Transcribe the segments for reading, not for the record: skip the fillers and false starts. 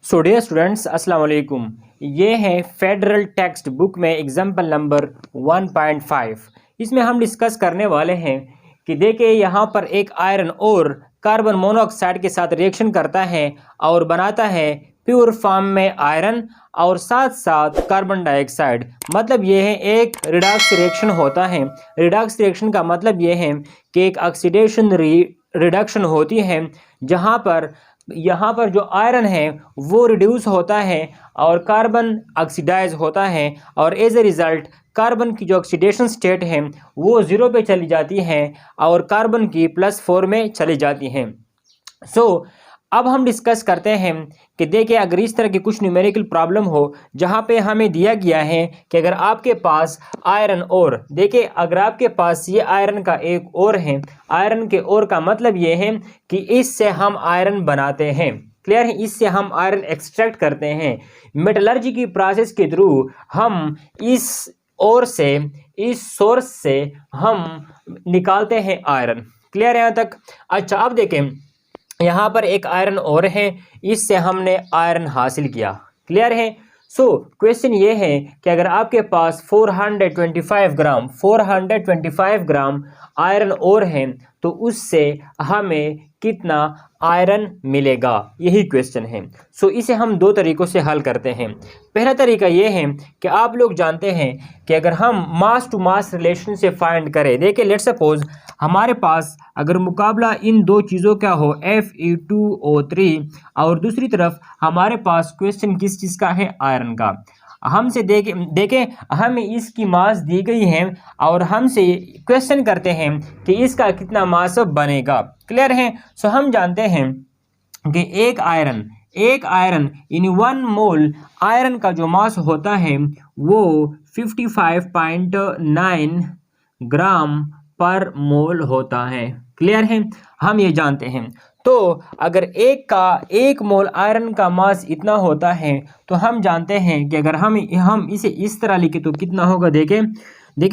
So dear students अस्सलाम वालेकुम। ये है फेडरल टेक्स्ट बुक में एग्जाम्पल नंबर 1.5। इसमें हम डिस्कस करने वाले हैं कि देखिए यहाँ पर एक आयरन और कार्बन मोनोऑक्साइड के साथ रिएक्शन करता है और बनाता है प्योर फॉर्म में आयरन और साथ साथ कार्बन डाइऑक्साइड। मतलब ये है एक रिडॉक्स रिएक्शन होता है। रिडॉक्स रिएक्शन का मतलब ये है कि एक ऑक्सीडेशन रिडक्शन होती है जहाँ पर यहाँ पर जो आयरन है वो रिड्यूस होता है और कार्बन ऑक्सीडाइज होता है और एज ए रिज़ल्ट कार्बन की जो ऑक्सीडेशन स्टेट है वो ज़ीरो पे चली जाती है और कार्बन की +4 में चली जाती है। अब हम डिस्कस करते हैं कि देखिए अगर इस तरह की कुछ न्यूमेरिकल प्रॉब्लम हो जहाँ पे हमें दिया गया है कि अगर आपके पास आयरन और देखिए अगर आपके पास ये आयरन का एक और है, आयरन के और का मतलब ये है कि इससे हम आयरन बनाते हैं। क्लियर है? इससे हम आयरन एक्सट्रैक्ट करते हैं मेटलर्जी की प्रोसेस के थ्रू। हम इस और से इस सोर्स से हम निकालते हैं आयरन। क्लियर है यहाँ तक? अच्छा, अब देखें यहाँ पर एक आयरन और है, इससे हमने आयरन हासिल किया। क्लियर है? क्वेश्चन ये है कि अगर आपके पास 425 ग्राम आयरन और है तो उससे हमें कितना आयरन मिलेगा, यही क्वेश्चन है। इसे हम दो तरीक़ों से हल करते हैं। पहला तरीका ये है कि आप लोग जानते हैं कि अगर हम मास टू मास रिलेशन से फाइंड करें, देखिए लेट्स सपोज हमारे पास अगर मुकाबला इन दो चीज़ों का हो Fe2O3 और दूसरी तरफ हमारे पास क्वेश्चन किस चीज़ का है, आयरन का। हमसे देखें हमें इसकी मास दी गई है और हमसे क्वेश्चन करते हैं कि इसका कितना मास बनेगा। क्लियर है? हम जानते हैं कि एक आयरन इन 1 मोल आयरन का जो मास होता है वो 55.9 ग्राम पर मोल होता है। क्लियर है? हम ये जानते हैं। तो अगर एक मोल आयरन का मास इतना होता है तो हम जानते हैं कि अगर हम इसे इस तरह लिखें तो कितना होगा। देखिए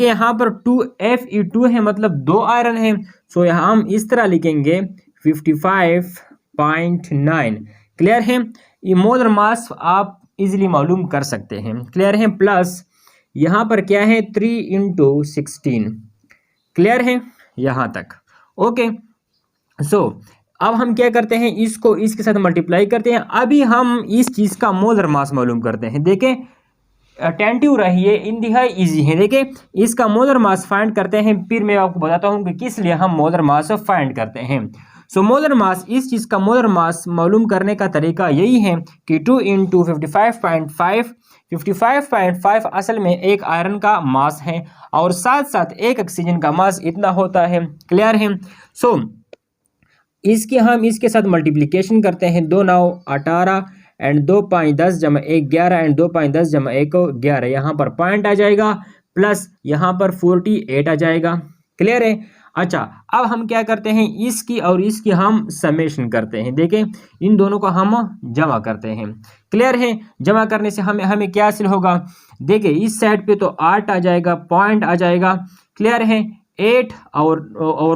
यहाँ पर 2Fe2 है, मतलब 2 आयरन है। यहाँ हम इस तरह लिखेंगे 55.9। क्लियर है? ये मोलर मास आप इजीली मालूम कर सकते हैं। क्लियर है? प्लस यहाँ पर क्या है 3 × 16। क्लियर है यहाँ तक? ओके। अब हम क्या करते हैं, इसको इसके साथ मल्टीप्लाई करते हैं। अभी हम इस चीज़ का मोलर मास मालूम करते हैं। देखें अटेंटिव रहिए, इंतहाई इजी है। देखिए इसका मोलर मास फाइंड करते हैं, फिर मैं आपको बताता हूँ कि किस लिए हम मोलर मास फाइंड करते हैं। मोलर मास, इस चीज़ का मोलर मास मालूम करने का तरीका यही है कि 2 × 55.5 55.5 असल में एक आयरन का मास है और साथ साथ एक ऑक्सीजन का मास इतना होता है। क्लियर है? इसके हम इसके साथ मल्टीप्लिकेशन करते हैं। 2 × 9 18 एंड 2 × 5 10 = 1 11 एंड 2 × 5 10 = 1 11। यहाँ पर पॉइंट आ जाएगा प्लस यहाँ पर 48 आ जाएगा। क्लियर है? अच्छा, अब हम क्या करते हैं, इसकी और इसकी हम समेशन करते हैं। देखें इन दोनों को हम जमा करते हैं। क्लियर है? जमा करने से हमें क्या हासिल होगा। देखिए इस साइड पे तो 8 आ जाएगा, पॉइंट आ जाएगा। क्लियर है? 8 और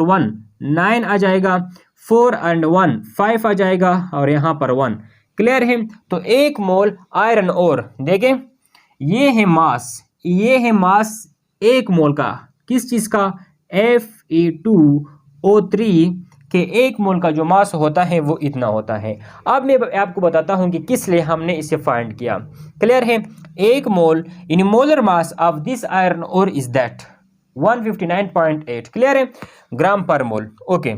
1 9 आ जाएगा, 4 और 1 5 आ जाएगा और यहाँ पर 1। क्लियर है? तो 1 मोल आयरन और देखें ये है मास 1 मोल का, किस चीज़ का, Fe2O3 के 1 मोल का जो मास होता है वो इतना होता है। अब मैं आपको बताता हूँ कि किस लिए हमने इसे फाइंड किया। क्लियर है? 1 mole in molar mass of this iron ore is that 159.8। Clear है? ग्राम पर मोल। ओके।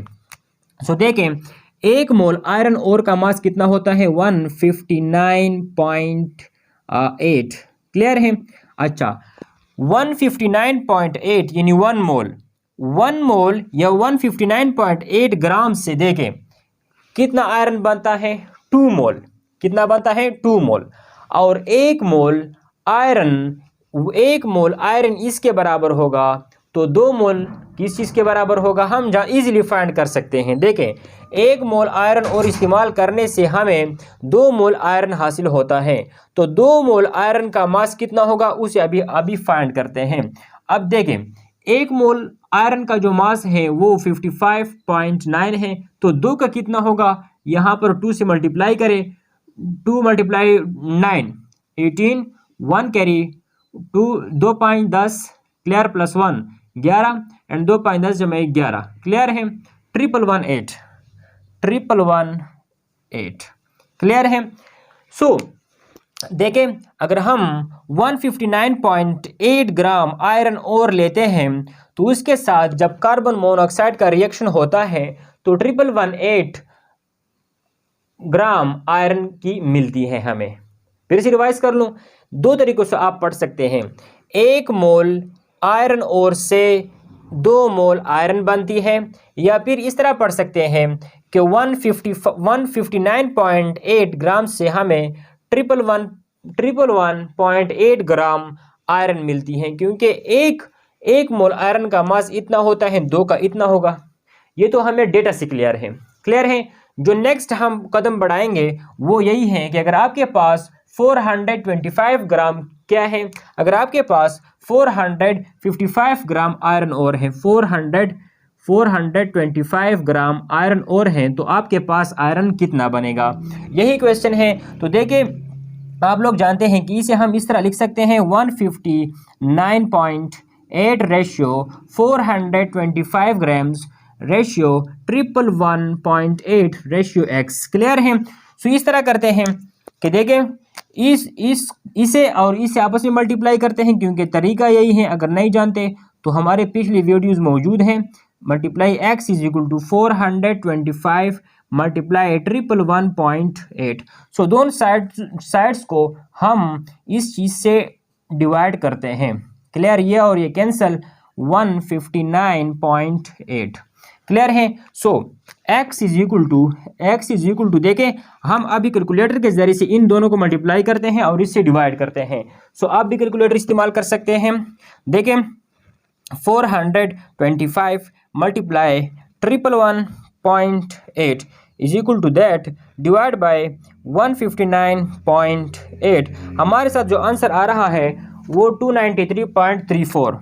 देखें 1 मोल आयरन ओर का मास कितना होता है, 159.8। क्लियर है? अच्छा, 159.8 यानी 1 मोल या 159.8 ग्राम से देखें कितना आयरन बनता है, 2 मोल। कितना बनता है, 2 मोल। और 1 मोल आयरन इसके बराबर होगा तो 2 मोल किस चीज़ के बराबर होगा, हम जहाँ इजीली फाइंड कर सकते हैं। देखें 1 मोल आयरन और इस्तेमाल करने से हमें 2 मोल आयरन हासिल होता है। तो 2 मोल आयरन का मास कितना होगा उसे अभी फाइंड करते हैं। अब देखें 1 मोल आयरन का जो मास है वो 55.9 है, तो 2 का कितना होगा, यहाँ पर 2 से मल्टीप्लाई करें 2 multiply 9 18, 1 carry 2 2 5 10 clear plus 1 11 and 2 5 10 जमा 11 क्लियर है। 11118 क्लियर है। सो देखें अगर हम 159.8 ग्राम आयरन ओर लेते हैं तो उसके साथ जब कार्बन मोनोऑक्साइड का रिएक्शन होता है तो 1118 ग्राम आयरन की मिलती है हमें। फिर से रिवाइज कर लूं, दो तरीकों से आप पढ़ सकते हैं। 1 मोल आयरन ओर से 2 मोल आयरन बनती है, या फिर इस तरह पढ़ सकते हैं कि 159.8 ग्राम से हमें 111.8 ग्राम आयरन मिलती है, क्योंकि एक मोल आयरन का मास इतना होता है, 2 का इतना होगा। ये तो हमें डेटा से क्लियर है। जो नेक्स्ट हम कदम बढ़ाएंगे वो यही है कि अगर आपके पास 425 ग्राम क्या है, अगर आपके पास 455 ग्राम आयरन ओर है, 425 ग्राम आयरन ओर है, तो आपके पास आयरन कितना बनेगा, यही क्वेश्चन है। तो देखिए आप लोग जानते हैं कि इसे हम इस तरह लिख सकते हैं 159.8 ratio 425 grams ratio 111.8 ratio x clear है। सो इस तरह करते हैं कि देखें इसे और इसे आपस में मल्टीप्लाई करते हैं, क्योंकि तरीका यही है। अगर नहीं जानते तो हमारे पिछली वीडियोस मौजूद हैं। Multiply x is equal to 425 multiply 111.8। So दोनों साइड्स को हम इस चीज से डिवाइड करते हैं क्लियर, ये और ये कैंसल 159.8 क्लियर है। सो x इज इक्वल टू देखें हम अभी कैलकुलेटर के जरिए से इन दोनों को मल्टीप्लाई करते हैं और इससे डिवाइड करते हैं। सो आप भी कैलकुलेटर इस्तेमाल कर सकते हैं। देखें 425 multiply 111.8 is equal to that divide by 159.8। हमारे साथ जो आंसर आ रहा है वो 293.34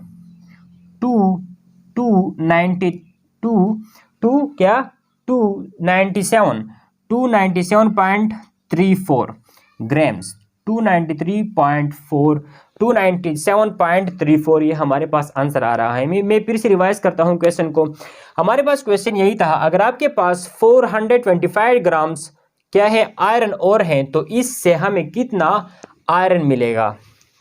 297.34 ग्राम्स 297.34 ये हमारे पास आंसर आ रहा है। मैं फिर से रिवाइज करता हूँ क्वेश्चन को। हमारे पास क्वेश्चन यही था, अगर आपके पास 425 ग्राम्स क्या है आयरन ओर है, तो इससे हमें कितना आयरन मिलेगा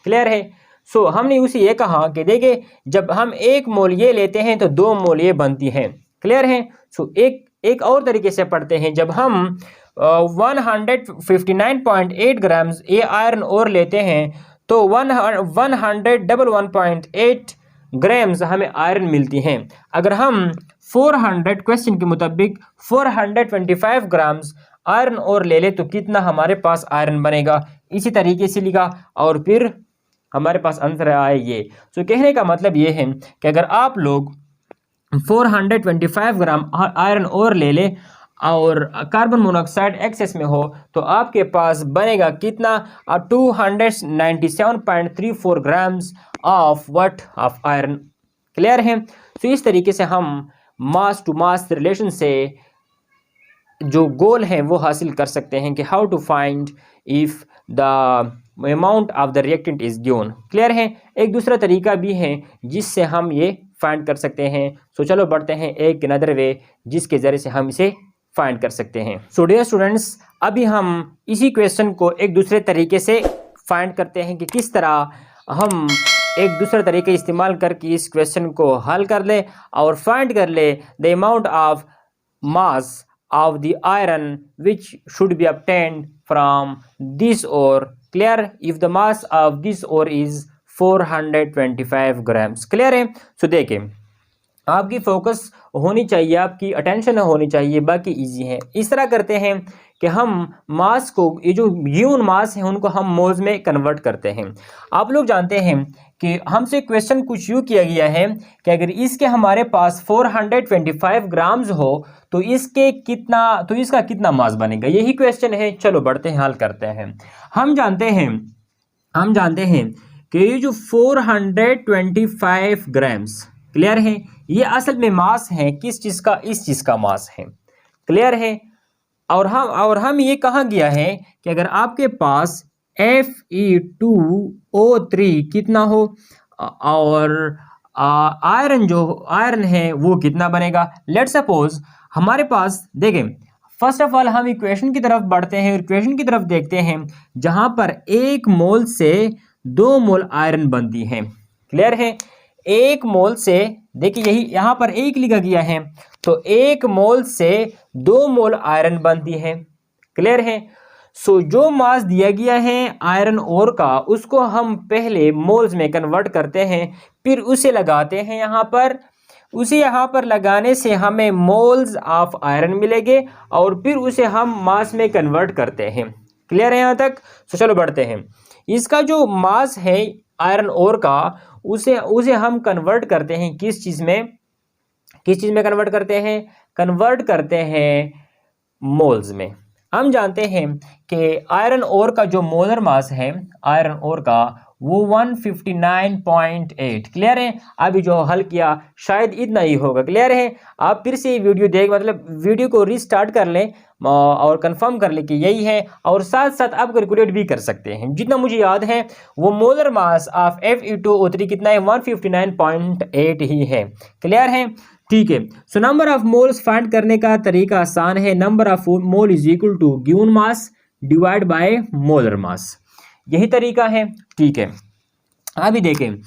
क्लियर है। सो हमने उसे ये कहा कि देखिए जब हम 1 मोल ये लेते हैं तो 2 मोल ये बनती है क्लियर है। सो एक और तरीके से पढ़ते हैं, जब हम 159.8 ग्राम्स ये आयरन ओर लेते हैं तो 111.8 ग्राम्स हमें आयरन मिलती हैं। अगर हम 400 क्वेश्चन के मुताबिक 425 ग्राम्स आयरन ओर ले ले तो कितना हमारे पास आयरन बनेगा, इसी तरीके से लिखा और फिर हमारे पास आंसर आए ये। सो कहने का मतलब ये है कि अगर आप लोग 425 ग्राम आयरन ओर ले ले और कार्बन मोनोऑक्साइड एक्सेस में हो तो आपके पास बनेगा कितना 297.34 ग्राम्स ऑफ आयरन क्लियर है। तो इस तरीके से हम मास टू मास रिलेशन से जो गोल है वो हासिल कर सकते हैं कि how to find if the amount of the reactant is given clear है। एक दूसरा तरीका भी है जिससे हम ये फाइंड कर सकते हैं। सो चलो बढ़ते हैं एक अनदर वे जिसके ज़रिए से हम इसे फाइंड कर सकते हैं। सो डियर स्टूडेंट्स अभी हम इसी क्वेश्चन को एक दूसरे तरीके से फाइंड करते हैं कि किस तरह हम एक दूसरा तरीके इस्तेमाल करके इस क्वेश्चन को हल कर ले और फाइंड कर ले the amount of mass of the iron which should be obtained from this ore clear if the mass of this ore is 425 grams clear है। सो देखिए आपकी फोकस होनी चाहिए, आपकी अटेंशन होनी चाहिए, बाकी इजी है। इस तरह करते हैं कि हम मास को ये जो गिवन मास है उनको हम मोल्स में कन्वर्ट करते हैं। आप लोग जानते हैं कि हमसे क्वेश्चन कुछ यूँ किया गया है कि अगर इसके हमारे पास 425 ग्राम्स हो तो इसका कितना मास बनेगा, यही क्वेश्चन है। चलो बढ़ते हैं हल करते हैं। हम जानते हैं कि ये जो 425 ग्राम्स क्लियर है ये असल में मास है किस चीज़ का, इस चीज़ का मास है क्लियर है। और हम ये कहा गया है कि अगर आपके पास Fe2O3 कितना हो और आयरन है वो कितना बनेगा। लेट सपोज हमारे पास देखें, फर्स्ट ऑफ ऑल हम इक्वेशन की तरफ बढ़ते हैं, इक्वेशन की तरफ देखते हैं जहां पर 1 मोल से 2 मोल आयरन बनती है। क्लियर है। 1 मोल से, देखिए यही यहाँ पर 1 लिखा गया है, तो 1 मोल से 2 मोल आयरन बनती है। क्लियर है। सो जो मास दिया गया है आयरन ओर का, उसको हम पहले मोल्स में कन्वर्ट करते हैं, फिर उसे लगाते हैं यहाँ पर। उसे यहाँ पर लगाने से हमें मोल्स ऑफ आयरन मिलेंगे और फिर उसे हम मास में कन्वर्ट करते हैं। क्लियर है यहाँ तक। तो चलो बढ़ते हैं। इसका जो मास है आयरन ओर का, उसे हम कन्वर्ट करते हैं किस चीज़ में कन्वर्ट करते हैं? कन्वर्ट करते हैं मोल्स में। हम जानते हैं कि आयरन ओर का जो मोलर मास है आयरन ओर का वो 159.8। क्लियर है। अभी जो हल किया शायद इतना ही होगा। क्लियर है। आप फिर से वीडियो को रिस्टार्ट कर लें और कंफर्म कर लें कि यही है, और साथ साथ आप कैलकुलेट भी कर सकते हैं। जितना मुझे याद है वो मोलर मास ऑफ Fe2O3 कितना है? 159.8 ही है। क्लियर है। ठीक है। So number of moles find करने का तरीका आसान है। Number of mole is equal to given mass divide by molar mass, यही तरीका है। ठीक है। अभी देखें,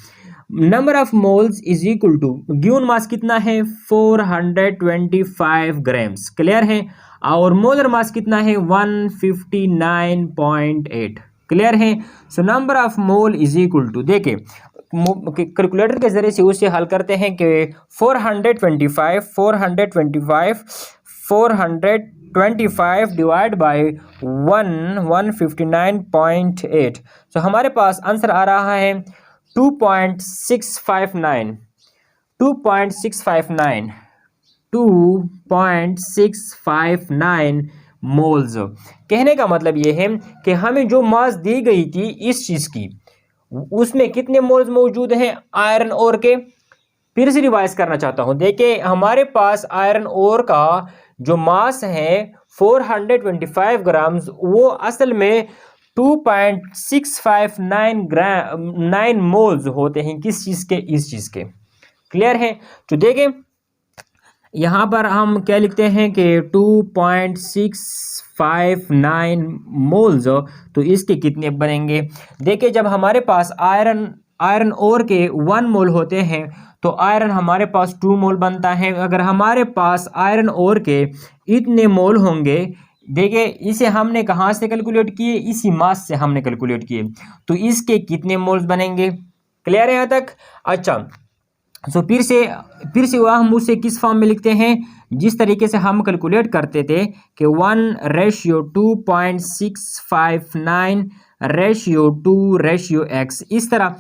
number of moles is equal to given mass कितना है? 425 ग्राम्स। क्लियर है। और मोलर मास कितना है? 159.8। क्लियर है। So number of mole is equal to, देखें कैलकुलेटर के जरिए से उसे हल करते हैं कि 425 डिवाइड बाय 159.8। तो हमारे पास आंसर आ रहा है 2.659 मोल्स। कहने का मतलब ये है कि हमें जो मास दी गई थी इस चीज़ की, उसमें कितने मोल्स मौजूद हैं आयरन ओर के? फिर से रिवाइज करना चाहता हूं। देखिए हमारे पास आयरन ओर का जो मास है 425 ग्राम्स, वो असल में 2.659 मोल्स होते हैं। किस चीज़ के? इस चीज़ के। क्लियर है। तो देखें यहाँ पर हम क्या लिखते हैं कि 2.659 मोल्स, तो इसके कितने बनेंगे? देखिए जब हमारे पास आयरन ओर के 1 मोल होते हैं तो आयरन हमारे पास 2 मोल बनता है। अगर हमारे पास आयरन ओर के इतने मोल होंगे, देखिए इसे हमने कहाँ से कैलकुलेट किए? इसी मास से हमने कैलकुलेट किए, तो इसके कितने मोल्स बनेंगे? क्लियर है यहाँ तक। अच्छा, सो फिर से वह हम उसे किस फॉर्म में लिखते हैं? जिस तरीके से हम कैलकुलेट करते थे कि 1:2.659:2:x, इस तरह।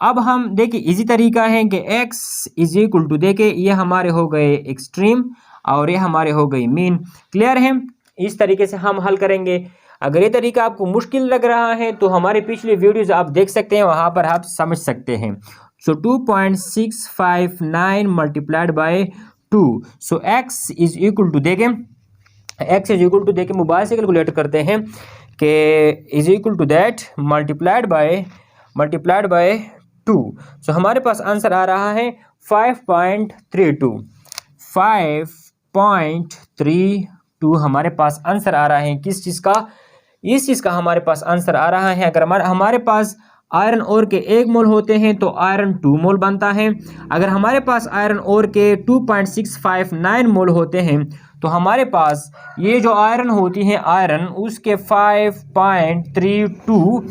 अब हम देखिए इजी तरीका है कि x इज इक्वल टू, देखिए ये हमारे हो गए एक्सट्रीम और ये हमारे हो गई मीन। क्लियर है। इस तरीके से हम हल करेंगे। अगर ये तरीका आपको मुश्किल लग रहा है तो हमारे पिछले वीडियोज आप देख सकते हैं, वहां पर आप समझ सकते हैं। So 2.659 multiplied by 2. So x is equal to, देखें मोबाइल से कैलकुलेट करते हैं कि is equal to that multiplied by 2. So हमारे पास आंसर आ रहा है 5.32 हमारे पास आंसर आ रहा है। किस चीज़ का? इस चीज़ का हमारे पास आंसर आ रहा है। अगर हमारे पास आयरन ओर के 1 मोल होते हैं तो आयरन 2 मोल बनता है। अगर हमारे पास आयरन ओर के 2.659 मोल होते हैं तो हमारे पास ये जो आयरन होती है आयरन, उसके 5.32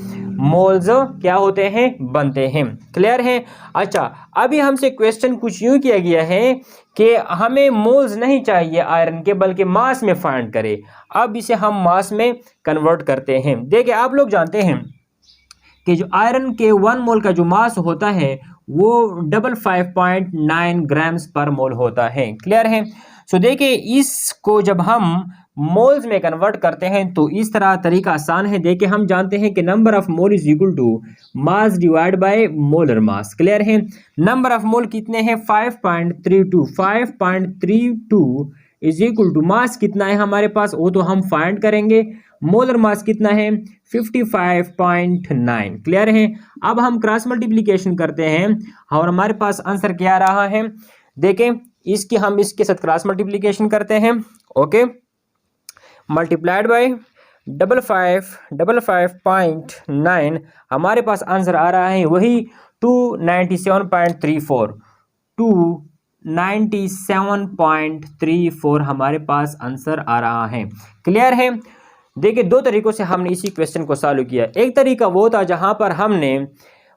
मोल्स क्या होते हैं? बनते हैं। क्लियर है। अच्छा, अभी हमसे क्वेश्चन कुछ यूँ किया गया है कि हमें मोल्स नहीं चाहिए आयरन के, बल्कि मास में फाइंड करें। अब इसे हम मास में कन्वर्ट करते हैं। देखिए आप लोग जानते हैं कि जो आयरन के 1 मोल का जो मास होता है वो 559 ग्राम्स पर मोल होता है। क्लियर है। सो देखिए इसको जब हम मोल्स में कन्वर्ट करते हैं तो इस तरह तरीका आसान है। देखिए हम जानते हैं कि number of mole is equal to mass divide by molar mass. Clear है। नंबर ऑफ मोल कितने हैं? 5.32 इज इक्वल टू मास कितना है हमारे पास वो तो हम फाइंड करेंगे। मोलर मास कितना है 55.9। क्लियर है। अब हम क्रॉस मल्टीप्लिकेशन करते हैं और हमारे पास आंसर क्या आ रहा है, देखें इसकी हम इसके साथ क्रॉस मल्टीप्लिकेशन करते हैं। ओके, मल्टीप्लाइड बाय 55.9 हमारे पास आंसर आ रहा है वही 297.34। 297.34 हमारे पास आंसर आ रहा है। क्लियर है। देखिए दो तरीकों से हमने इसी क्वेश्चन को सॉल्व किया। एक तरीका वो था जहां पर हमने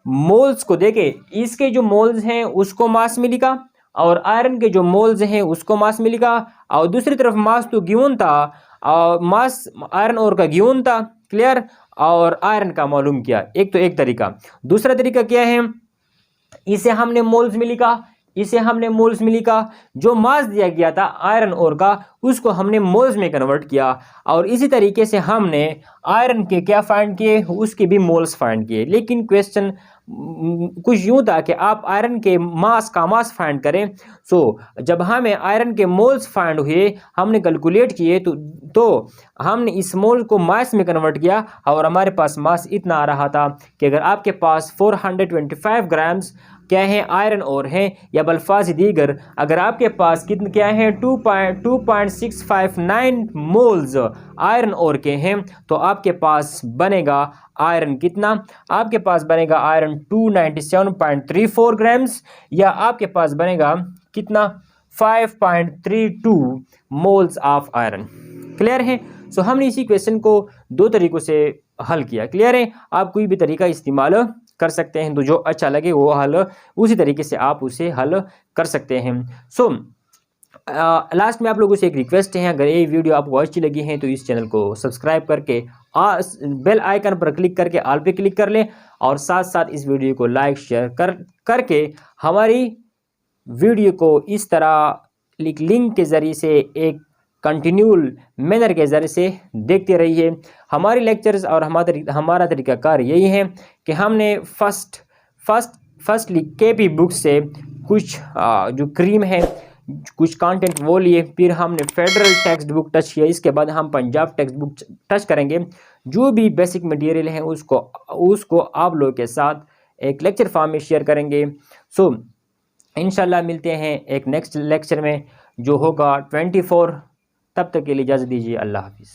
मोल्स को देखे, इसके जो मोल्स हैं उसको मास मिलेगा और आयरन के जो मोल्स हैं उसको मास मिलेगा, और दूसरी तरफ मास तो गिवन था और मास आयरन और का गिवन था। क्लियर। और आयरन का मालूम किया। एक तो एक तरीका। दूसरा तरीका क्या है, इसे हमने मोल्स मिलेगा, इसे हमने मोल्स मिलेगा, जो मास दिया गया था आयरन ओर का उसको हमने मोल्स में कन्वर्ट किया, और इसी तरीके से हमने आयरन के क्या फाइंड किए, उसके भी मोल्स फाइंड किए। लेकिन क्वेश्चन कुछ यूं था कि आप आयरन के मास का मास फाइंड करें। सो जब हमें आयरन के मोल्स फाइंड हुए, हमने कैलकुलेट किए तो हमने इस मोल को मास में कन्वर्ट किया और हमारे पास मास इतना आ रहा था कि अगर आपके पास 425 ग्राम्स क्या है आयरन और है, या बल्फाज दीगर अगर आपके पास कितने क्या है 2.659 मोल्स आयरन और के हैं, तो आपके पास बनेगा आयरन कितना, आपके पास बनेगा आयरन 297.34 ग्राम्स, या आपके पास बनेगा कितना 5.32 मोल्स ऑफ आयरन। क्लियर है। सो हमने इसी क्वेश्चन को दो तरीकों से हल किया। क्लियर है। आप कोई भी तरीका इस्तेमाल कर सकते हैं, तो जो अच्छा लगे वो हल उसी तरीके से आप उसे हल कर सकते हैं। सो लास्ट में आप लोगों से एक रिक्वेस्ट है, अगर ये वीडियो आपको अच्छी लगी है तो इस चैनल को सब्सक्राइब करके बेल आइकन पर क्लिक करके ऑल पे क्लिक कर लें, और साथ साथ इस वीडियो को लाइक शेयर करके हमारी वीडियो को इस तरह लिंक के ज़रिए से एक कंटिन्यूल मैनर के ज़रिए से देखते रहिए। हमारे लेक्चर्स और हमारा तरीकाकार यही है कि हमने फर्स्टली केपी बुक से कुछ जो क्रीम है कुछ कंटेंट वो लिए, फिर हमने फेडरल टेक्स्ट बुक टच किया, इसके बाद हम पंजाब टेक्स्ट बुक टच करेंगे। जो भी बेसिक मटेरियल है उसको आप लोगों के साथ एक लेक्चर फॉर्म में शेयर करेंगे। सो इंशाल्लाह मिलते हैं एक नेक्स्ट लेक्चर में जो होगा 24। तब तक के लिए इजाज़त दीजिए। अल्लाह हाफिज़।